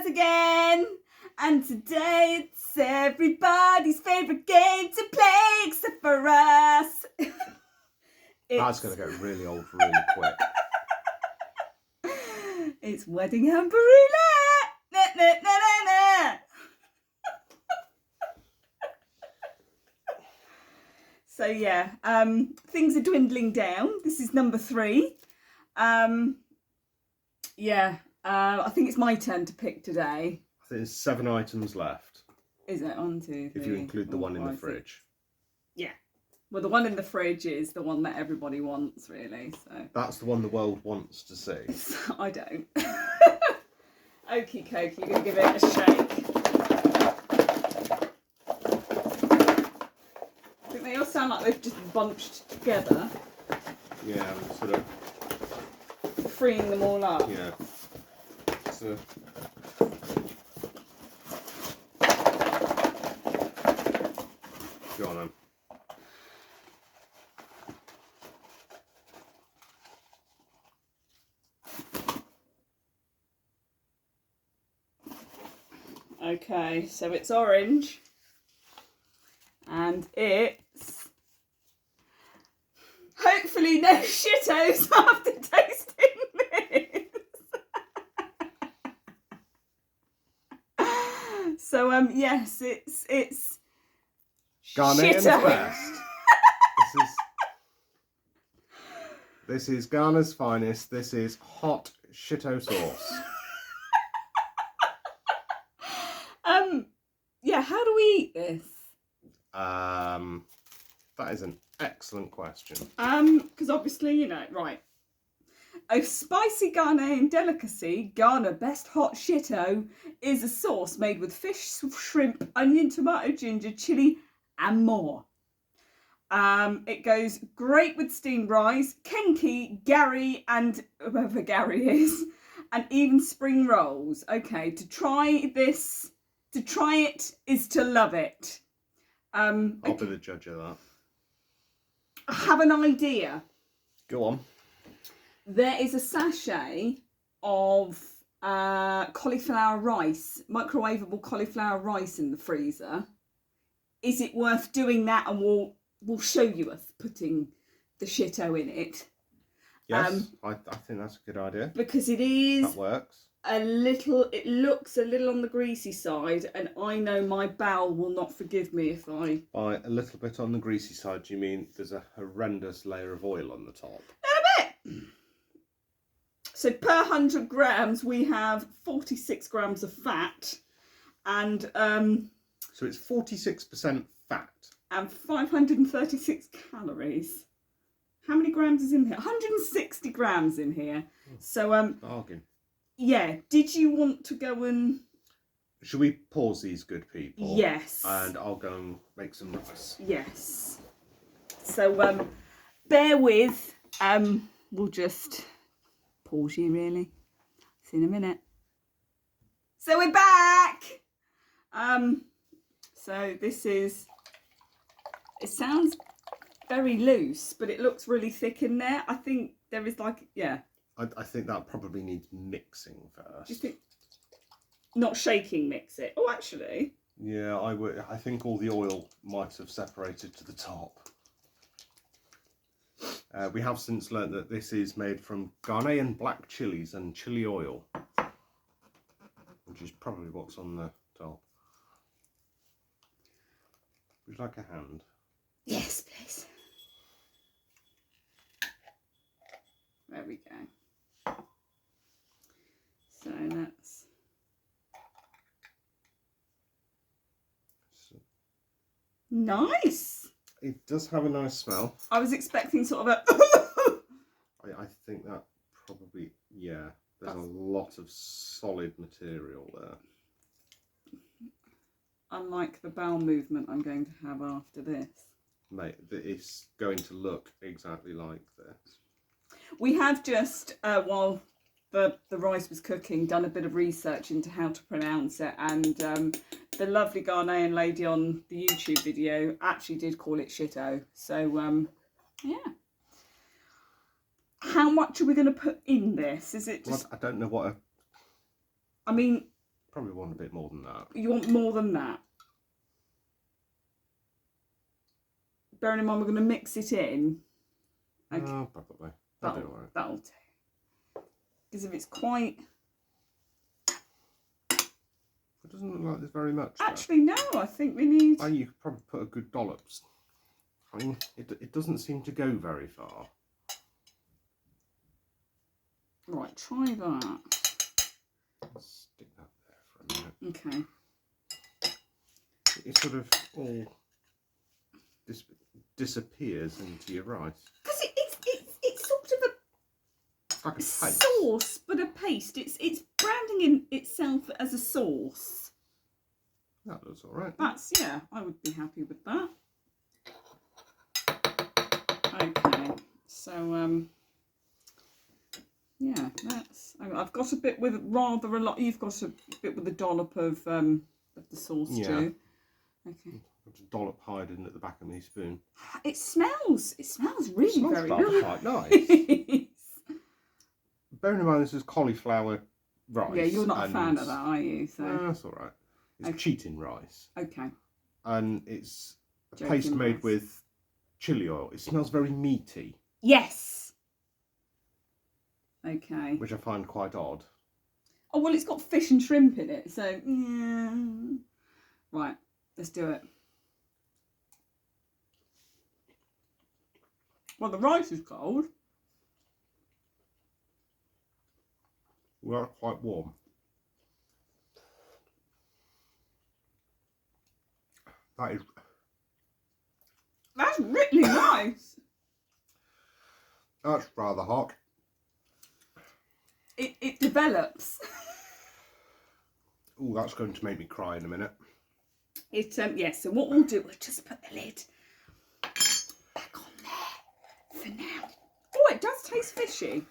again. And today it's everybody's favourite game to play except for us. That's going to get really old really quick. It's Wedding Hamper Roulette. Na, na, na, na, na. So yeah, things are dwindling down. This is number 3. I think it's my turn to pick today. I think there's 7 items left. Is it? 1, 2, 3, if you include the one in the fridge. Yeah. Well, the one in the fridge is the one that everybody wants, really. So that's the one the world wants to see. I don't. Okie dokie, you're going to give it a shake. I think they all sound like they've just bunched together. Yeah, sort of. Freeing them all up. Yeah. So. Go on then. Okay, so it's orange, and it's hopefully no shitos after tasting this. So yes, it's Ghanaian's Shito. best. This is Ghana's finest. This is hot Shito sauce. Yeah, how do we eat this? That is an excellent question. Because obviously, right. A spicy Ghanaian delicacy, Ghana Best Hot Shito, is a sauce made with fish, shrimp, onion, tomato, ginger, chilli, and more. It goes great with steamed rice, kenki, Gary, and whoever Gary is, and even spring rolls. Okay, to try it is to love it. I'll be the judge of that. I have an idea. Go on. There is a sachet of cauliflower rice, microwavable cauliflower rice in the freezer. Is it worth doing that? And we'll show you us putting the Shito in it. Yes, I think that's a good idea. Because it is... That works. It looks a little on the greasy side, and I know my bowel will not forgive me if I... By a little bit on the greasy side, do you mean there's a horrendous layer of oil on the top? A bit! So per 100 grams, we have 46 grams of fat, and... So it's 46% fat. And 536 calories. How many grams is in here? 160 grams in here. So, Bargain. Yeah, did you want to go and... Should we pause these good people? Yes. And I'll go and make some rice. Yes. So, bear with. We'll just pause you, really. See you in a minute. So we're back! So this is... It sounds very loose, but it looks really thick in there. I think there is like... Yeah. I think that probably needs mixing first. Do you think... Not shaking mix it? Oh, actually. Yeah, I would. I think all the oil might have separated to the top. We have since learnt that this is made from Ghanaian black chilies and chili oil, which is probably what's on the top. Would you like a hand? Yes, please. There we go. So that's... Nice! It does have a nice smell. I was expecting sort of a... I think that probably, yeah, there's a lot of solid material there. Unlike the bowel movement I'm going to have after this. Mate, it's going to look exactly like this. We have just, while the rice was cooking, done a bit of research into how to pronounce it, and the lovely Ghanaian lady on the YouTube video actually did call it Shito. So, yeah. How much are we going to put in this? Is it just... Well, I don't know what a... I mean, Probably want a bit more than that. You want more than that? Bearing in mind we're going to mix it in. Okay. Probably. That'll do. Because if it's quite... It doesn't look like there's very much. Actually, no, I think we need... Oh, you could probably put a good dollops. I mean, it doesn't seem to go very far. Right, try that. Let's stick that there for a minute. Okay. It sort of all disappears into your rice. Because it's sort of It's like a paste. sauce, but a paste. It's branding in itself as a sauce. That looks all right. That's, yeah, I would be happy with that. Okay, so yeah, I've got a bit with rather a lot. You've got a bit with a dollop of the sauce too. Okay. There's a dollop hiding at the back of my spoon. It smells really very rather nice. quite nice. Bearing in mind this is cauliflower rice. Yeah, you're not a fan of that, are you? So that's all right. It's cheating rice. Okay. And it's a Joking paste made rice. with chili oil. It smells very meaty. Yes. Okay. Which I find quite odd. Oh, well, it's got fish and shrimp in it, so yeah. Right, let's do it. Well, the rice is cold. Well, that's quite warm. That's really nice. That's rather hot. It develops. Oh, that's going to make me cry in a minute. Yes, so what we'll do, we'll just put the lid back on there for now. Oh, it does taste fishy.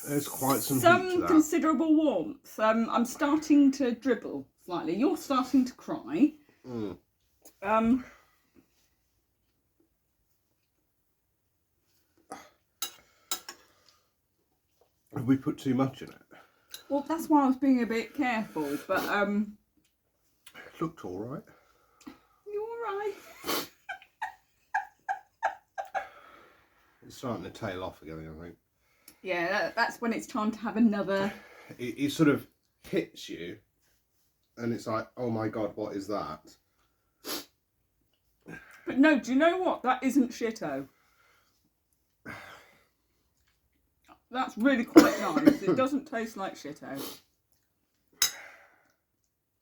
There's quite some heat to that. Considerable warmth. I'm starting to dribble slightly. You're starting to cry. Have we put too much in it? Well, that's why I was being a bit careful, but It looked all right. you're all right. It's starting to tail off again, I think. Yeah, that's when it's time to have another. It sort of hits you, and it's like, oh my god, what is that? But no, do you know what? That isn't Shito. That's really quite nice. It doesn't taste like Shito.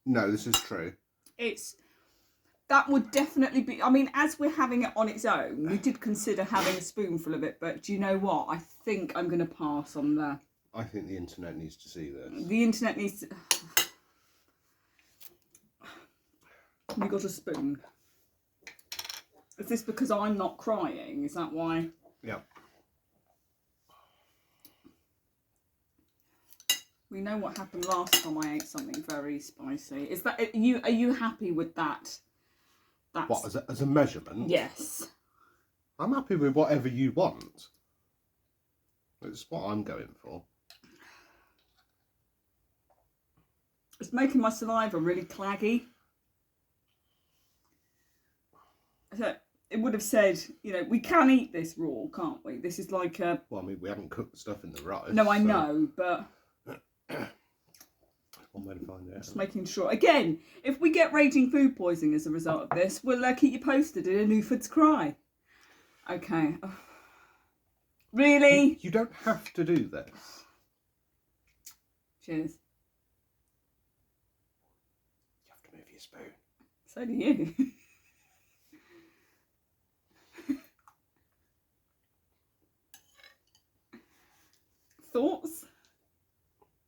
No, this is true. That would definitely be, I mean, as we're having it on its own, we did consider having a spoonful of it, but do you know what? I think I'm going to pass on that. I think the internet needs to see this. The internet needs to... You got a spoon? Is this because I'm not crying? Is that why? Yeah. We know what happened last time I ate something very spicy. Is that are you happy with that? That's... What, as a measurement? Yes. I'm happy with whatever you want. It's what I'm going for. It's making my saliva really claggy. So it would have said, you know, we can eat this raw, can't we? This is like a... Well, I mean, we haven't cooked the stuff in the rice. No, I know, but... One way to find out. Just making sure. Again, if we get raging food poisoning as a result of this, we'll keep you posted in a Newfords cry. Okay. Really? You don't have to do this. Cheers. You have to move your spoon. So do you. Thoughts?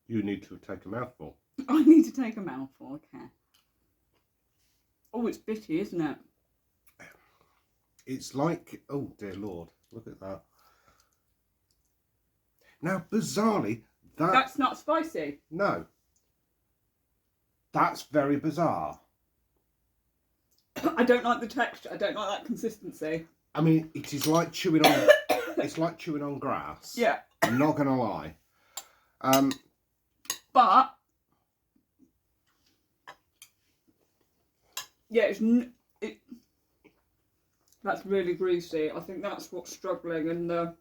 You need to take a mouthful. I need to take a mouthful, okay. Oh, it's bitty, isn't it? It's like, oh dear Lord, look at that. Now, bizarrely, that's not spicy. No. That's very bizarre. I don't like the texture. I don't like that consistency. I mean, it is like chewing on. It's like chewing on grass. Yeah. I'm not going to lie. But yeah, that's really greasy. I think that's what's struggling, and the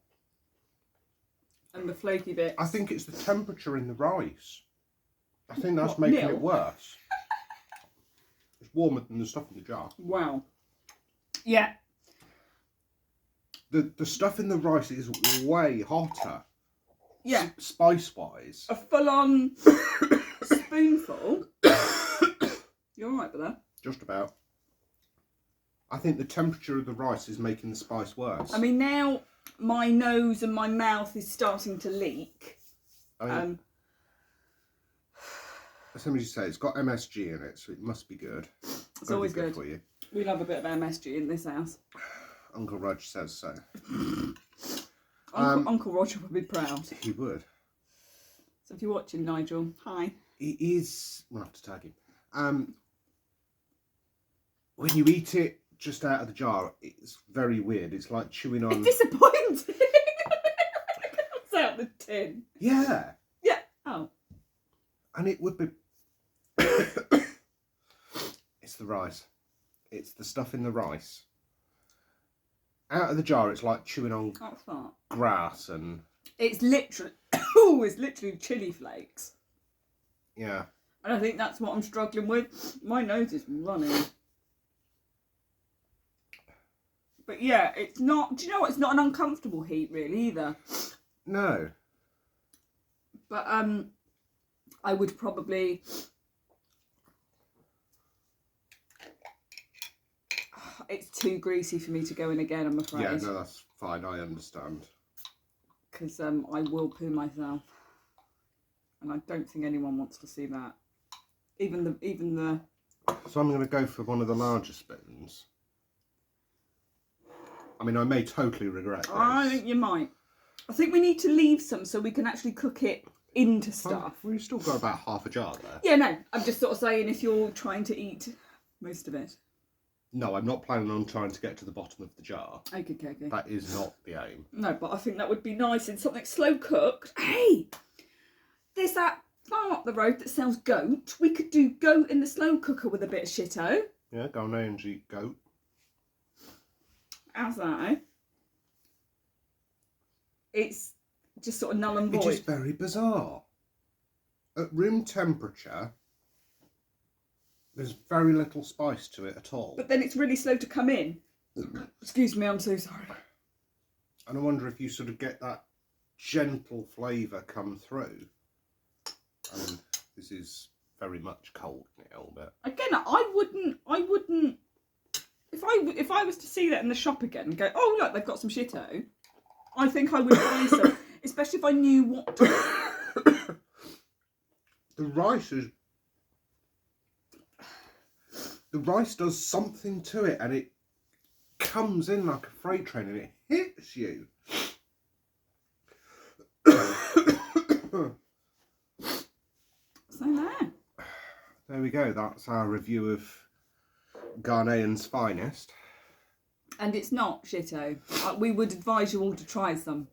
flaky bits. I think it's the temperature in the rice. I think that's making it worse. It's warmer than the stuff in the jar. Wow. Yeah. The stuff in the rice is way hotter. Yeah. Spice-wise. A full-on spoonful. You're all right with that? Just about. I think the temperature of the rice is making the spice worse. I mean, now my nose and my mouth is starting to leak. I mean, as soon as you say, it's got MSG in it, so it must be good. It's always good for you. We love a bit of MSG in this house. Uncle Rog says so. Uncle Roger would be proud. He would. So if you're watching, Nigel, hi. He is. We'll have to tag him. When you eat it just out of the jar, it's very weird. It's like chewing on. It's disappointing. It's out the tin. Yeah. Yeah. Oh. And it would be. It's the rice. It's the stuff in the rice. Out of the jar, it's like chewing on grass and. It's literally. Oh, it's literally chili flakes. Yeah. And I think that's what I'm struggling with. My nose is running. But yeah, it's not. Do you know what? It's not an uncomfortable heat, really, either. No. But I would probably. It's too greasy for me to go in again, I'm afraid. Yeah, no, that's fine. I understand. Because I will poo myself, and I don't think anyone wants to see that. Even the. So I'm going to go for one of the larger spoons. I mean, I may totally regret this. I think you might. I think we need to leave some so we can actually cook it into stuff. We've still got about half a jar there. Yeah, no, I'm just sort of saying if you're trying to eat most of it. No, I'm not planning on trying to get to the bottom of the jar. Okay. That is not the aim. No, but I think that would be nice in something slow cooked. Hey, there's that farm up the road that sells goat. We could do goat in the slow cooker with a bit of shito. Yeah, Ghanaians eat goat. How's that, eh? It's just sort of null and void. It is very bizarre. At room temperature, there's very little spice to it at all. But then it's really slow to come in. Excuse me, I'm so sorry. And I wonder if you sort of get that gentle flavour come through. I mean, this is very much cold now, but... Again, I wouldn't... If I was to see that in the shop again and go, oh, look, they've got some shito, I think I would buy some. Especially if I knew what to... The rice is... The rice does something to it and it comes in like a freight train and it hits you. So there. There we go. That's our review of Ghanaian's finest. And it's not shito. We would advise you all to try some.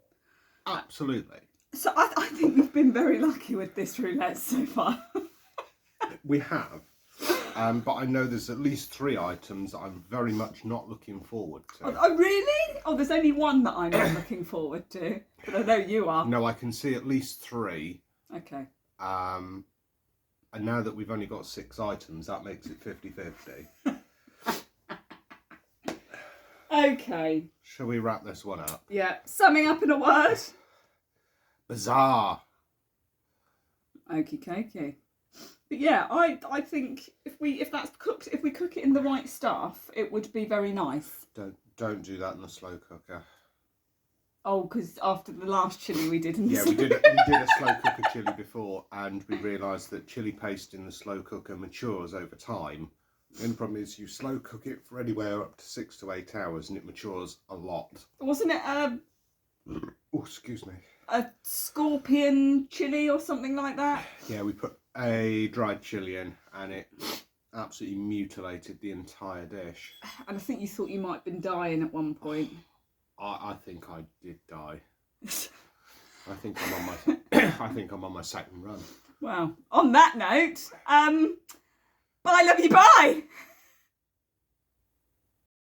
Absolutely. So I think we've been very lucky with this roulette so far. We have. But I know there's at least 3 items that I'm very much not looking forward to. Oh, really? Oh, there's only one that I'm not looking forward to. But I know you are. No, I can see at least 3. Okay. And now that we've only got 6 items, that makes it 50-50. Okay. Shall we wrap this one up? Yeah. Summing up in a word. Bizarre. Okie dokie. But yeah, I think if we cook it in the right stuff, it would be very nice. Don't do that in the slow cooker. Oh, because after the last chilli we did in the we did a slow cooker chilli before, and we realised that chilli paste in the slow cooker matures over time. The only problem is you slow cook it for anywhere up to 6 to 8 hours, and it matures a lot. Wasn't it Oh, excuse me. a scorpion chilli or something like that? Yeah, we put a dried chilli in, and it absolutely mutilated the entire dish. And I think you thought you might have been dying at one point. I think I did die. I think I'm on my I think I'm on my second run. Well, on that note, bye, love you, bye.